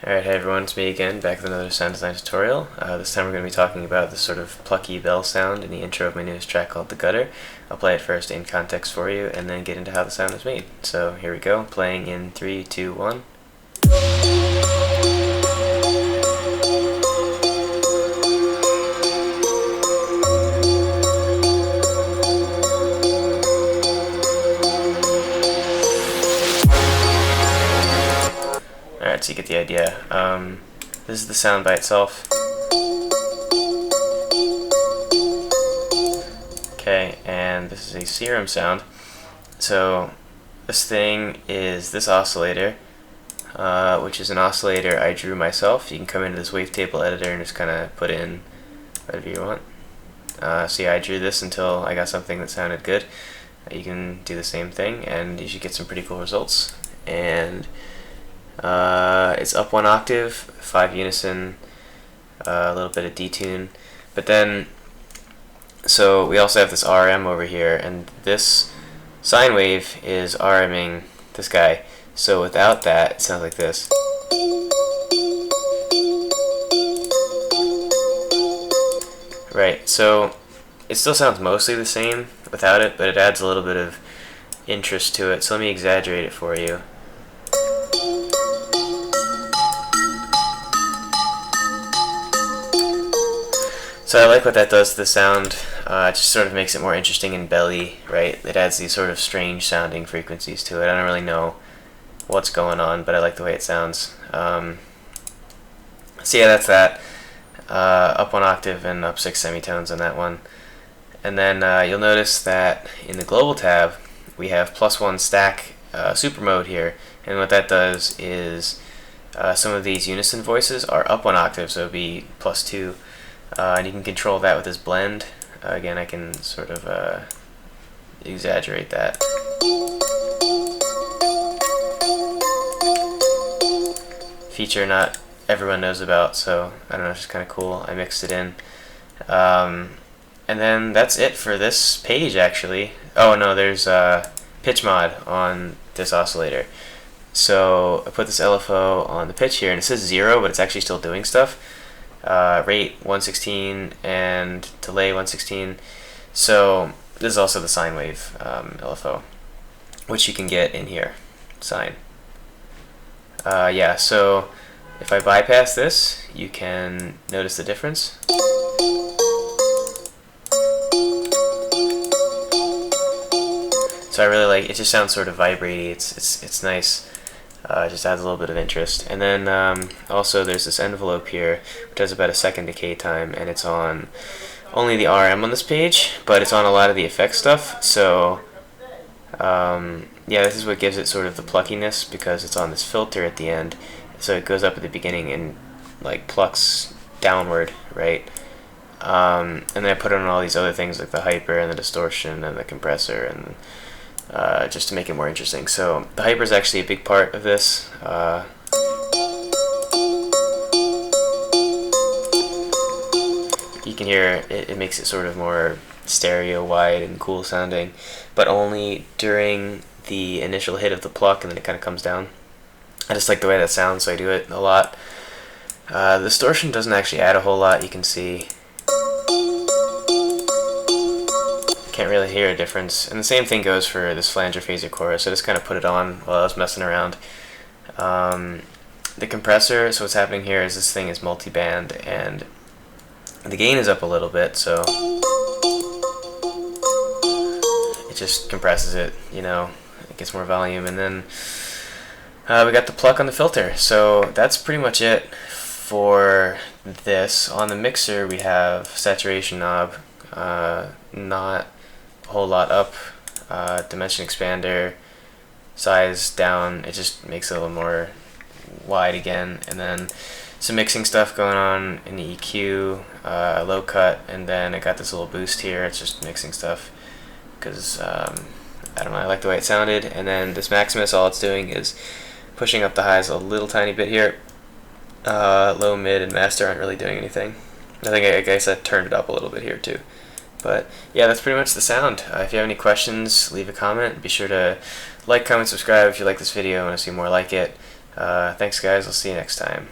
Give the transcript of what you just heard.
Alright, hey everyone, it's me again, back with another sound design tutorial. This time we're going to be talking about this sort of plucky bell sound in the intro of my newest track called The Gutter. I'll play it first in context for you, and then get into how the sound is made. So here we go, playing in 3, 2, 1. Alright, so you get the idea. This is the sound by itself. Okay, and this is a Serum sound. So this thing is this oscillator, which is an oscillator I drew myself. You can come into this wavetable editor and just kind of put in whatever you want. So yeah, I drew this until I got something that sounded good. You can do the same thing and you should get some pretty cool results. And it's up 1 octave, 5 unison, a little bit of detune, but then so we also have this RM over here, and this sine wave is RMing this guy. So without that, it sounds like this. Right, so it still sounds mostly the same without it, but it adds a little bit of interest to it. So let me exaggerate it for you. So I like what that does to the sound. It just sort of makes it more interesting and belly, right? It adds these sort of strange sounding frequencies to it. I don't really know what's going on, but I like the way it sounds. So yeah, that's that. Up 1 octave and up 6 semitones on that one. And then you'll notice that in the global tab, we have +1 stack super mode here. And what that does is some of these unison voices are up 1 octave, so it would be +2. And you can control that with this blend. Again, I can sort of exaggerate that. Feature not everyone knows about, so I don't know, it's just kind of cool. I mixed it in. And then that's it for this page, actually. Oh no, there's pitch mod on this oscillator. So I put this LFO on the pitch here, and it says 0, but it's actually still doing stuff. Rate 116 and delay 116. So this is also the sine wave LFO, which you can get in here. Sine. Yeah, so if I bypass this, you can notice the difference. So I really like it. Just sounds sort of vibraty. It's nice. It just adds a little bit of interest. And then also there's this envelope here which has about a second decay time, and it's on only the RM on this page, but it's on a lot of the effects stuff. So yeah, this is what gives it sort of the pluckiness, because it's on this filter at the end. So it goes up at the beginning and like plucks downward, right? And then I put on all these other things like the hyper and the distortion and the compressor, and just to make it more interesting. So the hyper is actually a big part of this. You can hear it makes it sort of more stereo wide and cool sounding, but only during the initial hit of the pluck, and then it kind of comes down. I just like the way that sounds, so I do it a lot. The distortion doesn't actually add a whole lot, you can see. Can't really hear a difference. And the same thing goes for this flanger phaser chorus. I just kind of put it on while I was messing around. The compressor, so what's happening here is this thing is multi-band, and the gain is up a little bit, so it just compresses it, you know, it gets more volume. And then we got the pluck on the filter. So that's pretty much it for this. On the mixer we have saturation knob, not a whole lot up, dimension expander, size down, it just makes it a little more wide again, and then some mixing stuff going on in the EQ, low cut, and then I got this little boost here. It's just mixing stuff because I don't know, I like the way it sounded. And then this Maximus, all it's doing is pushing up the highs a little tiny bit here. Low, mid, and master aren't really doing anything. I guess I turned it up a little bit here too. But yeah, that's pretty much the sound. If you have any questions, leave a comment. Be sure to like, comment, subscribe if you like this video and want to see more like it. Thanks guys, I'll see you next time.